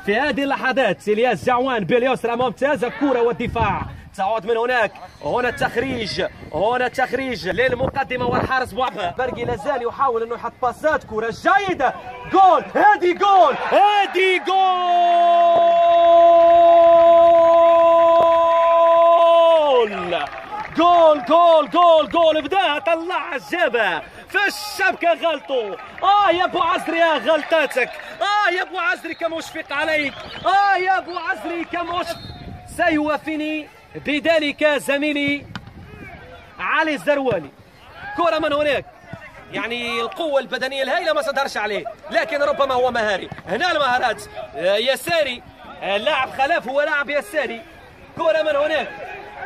في هذه اللحظات الياس جعوان باليسرى ممتازه الكره والدفاع تعود من هناك. هنا التخريج للمقدمه والحارس بوعبها. برقي لازال يحاول انه يحط باسات. كره جيده. جول. هذه جول. جول بداها طلعها جابها في الشبكه غلطوا. يا ابو عزري يا غلطاتك. يا ابو عزري كم اشفق عليك. يا ابو عزري كم اشفق. سيوافيني بذلك زميلي علي الزرواني. كرة من هناك، يعني القوة البدنية الهائلة ما تظهرش عليه، لكن ربما هو مهاري. هنا المهارات. يساري اللاعب خلاف هو لاعب يساري. كرة من هناك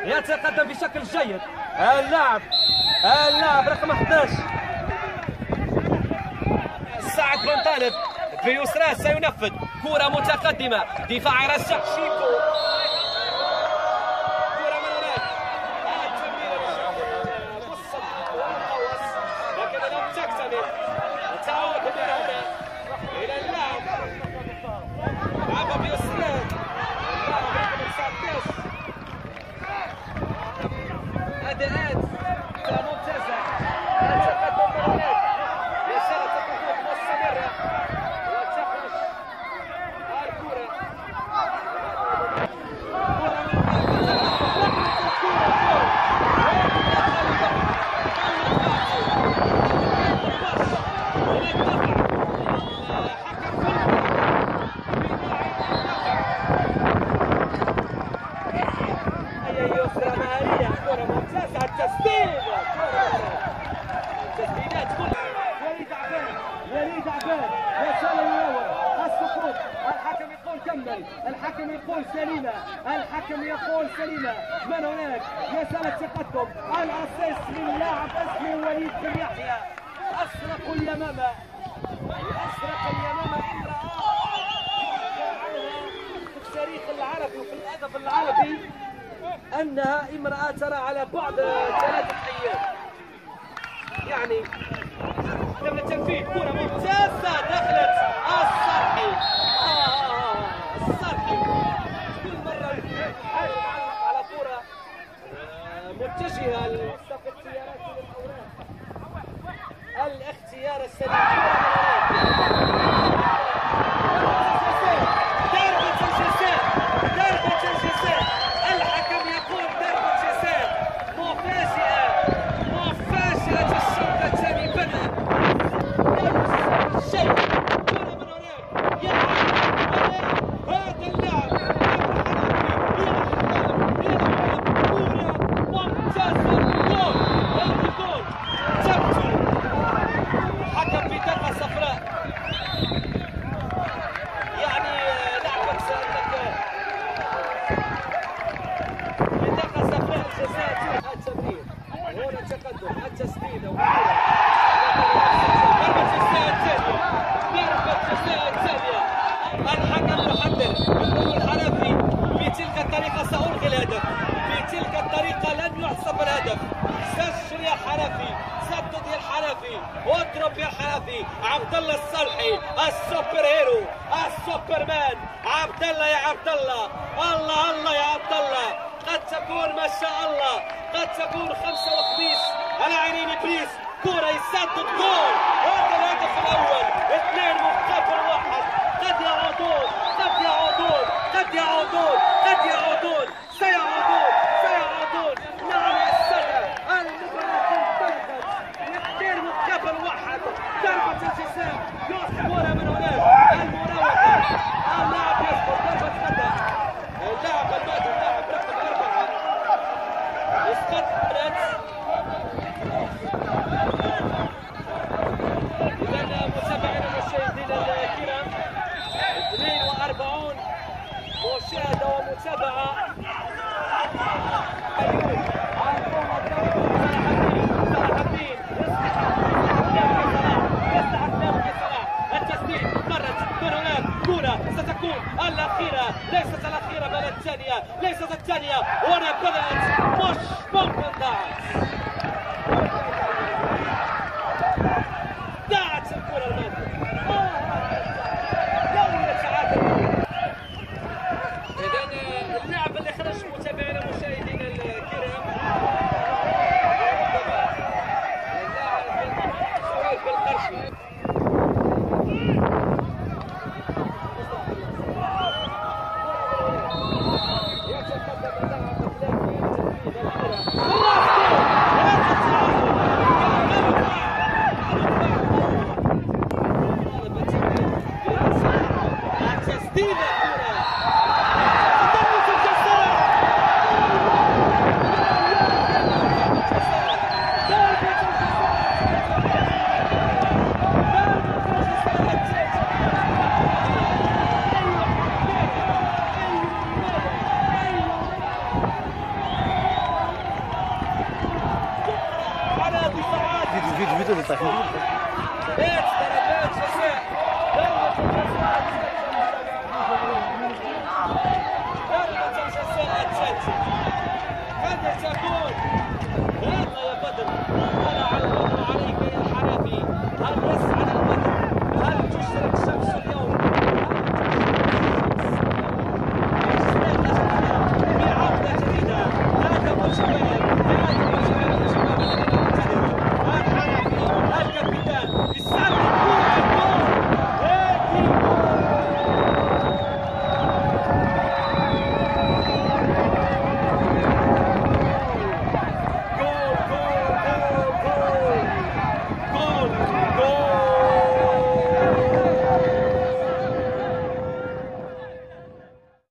يتقدم بشكل جيد اللاعب رقم 11 سعد بن طالب بيسرى سينفذ. كرة متقدمة دفاع يرشح شيكو. الحكم يقول سليمة. من هناك يسال التقدم. الاسيس من لاعب اسمه وليد بن يحيى. اسرق اليمامة امرأة في التاريخ العربي وفي الادب العربي انها امرأة ترى على بعد 3 ايام. يعني تم التنفيذ. كرة ممتازة دخلت الصرحي. على كرة متجهة لمصطفى اختيارات للأوراق. الاختيار السليم. ضربة الجزاء. الحكم يقول ضربة جزاء مفاجئة الشوط الثاني بدأ. شيء. كرة من هناك يلعب هذا اللاعب حكم بطاقة صفراء. يعني لعبك سألك بطاقة صفراء الجزاء. التمرير هنا التقدم التسديد. ضربة الجزاء الثانية. الحكم يحدد يقول الحرفي بتلك الطريقة سألغي الهدف. بتلك الطريقة لن يحسب الهدف. سجل يا حرفي. سدد يا حرفي. واضرب يا حرفي. عبد الله الصالحي السوبر هيرو السوبرمان. عبد الله يا عبد الله. الله يا عبد الله. قد تكون ما شاء الله قد تكون 5 وخميس على عينين ابليس. كرة يسدد جول. هذا الهدف الاول. 2 مقابل 1. قد يعودون سيعودون. نعم يا السادة المباراة انطلقت. 2 مقابل 1. ضربة الجزاء. كرة من هناك. المراوغة. اللاعب يصبر. ضربة خطأ. اللاعب الباطل اللاعب رقم 4 استقبلت. إذا متابعينا المشاهدين الكرام 42 مشاهدة ومتابعة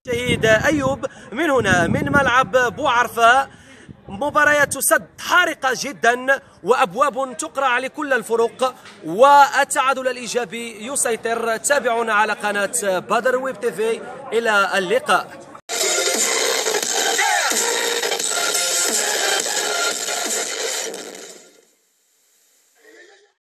شهيد أيوب من هنا من ملعب بوعرفة. مباريات تسد حارقة جدا وأبواب تقرع لكل الفرق، والتعادل الإيجابي يسيطر. تابعونا على قناة بدر ويب تيفي. إلى اللقاء.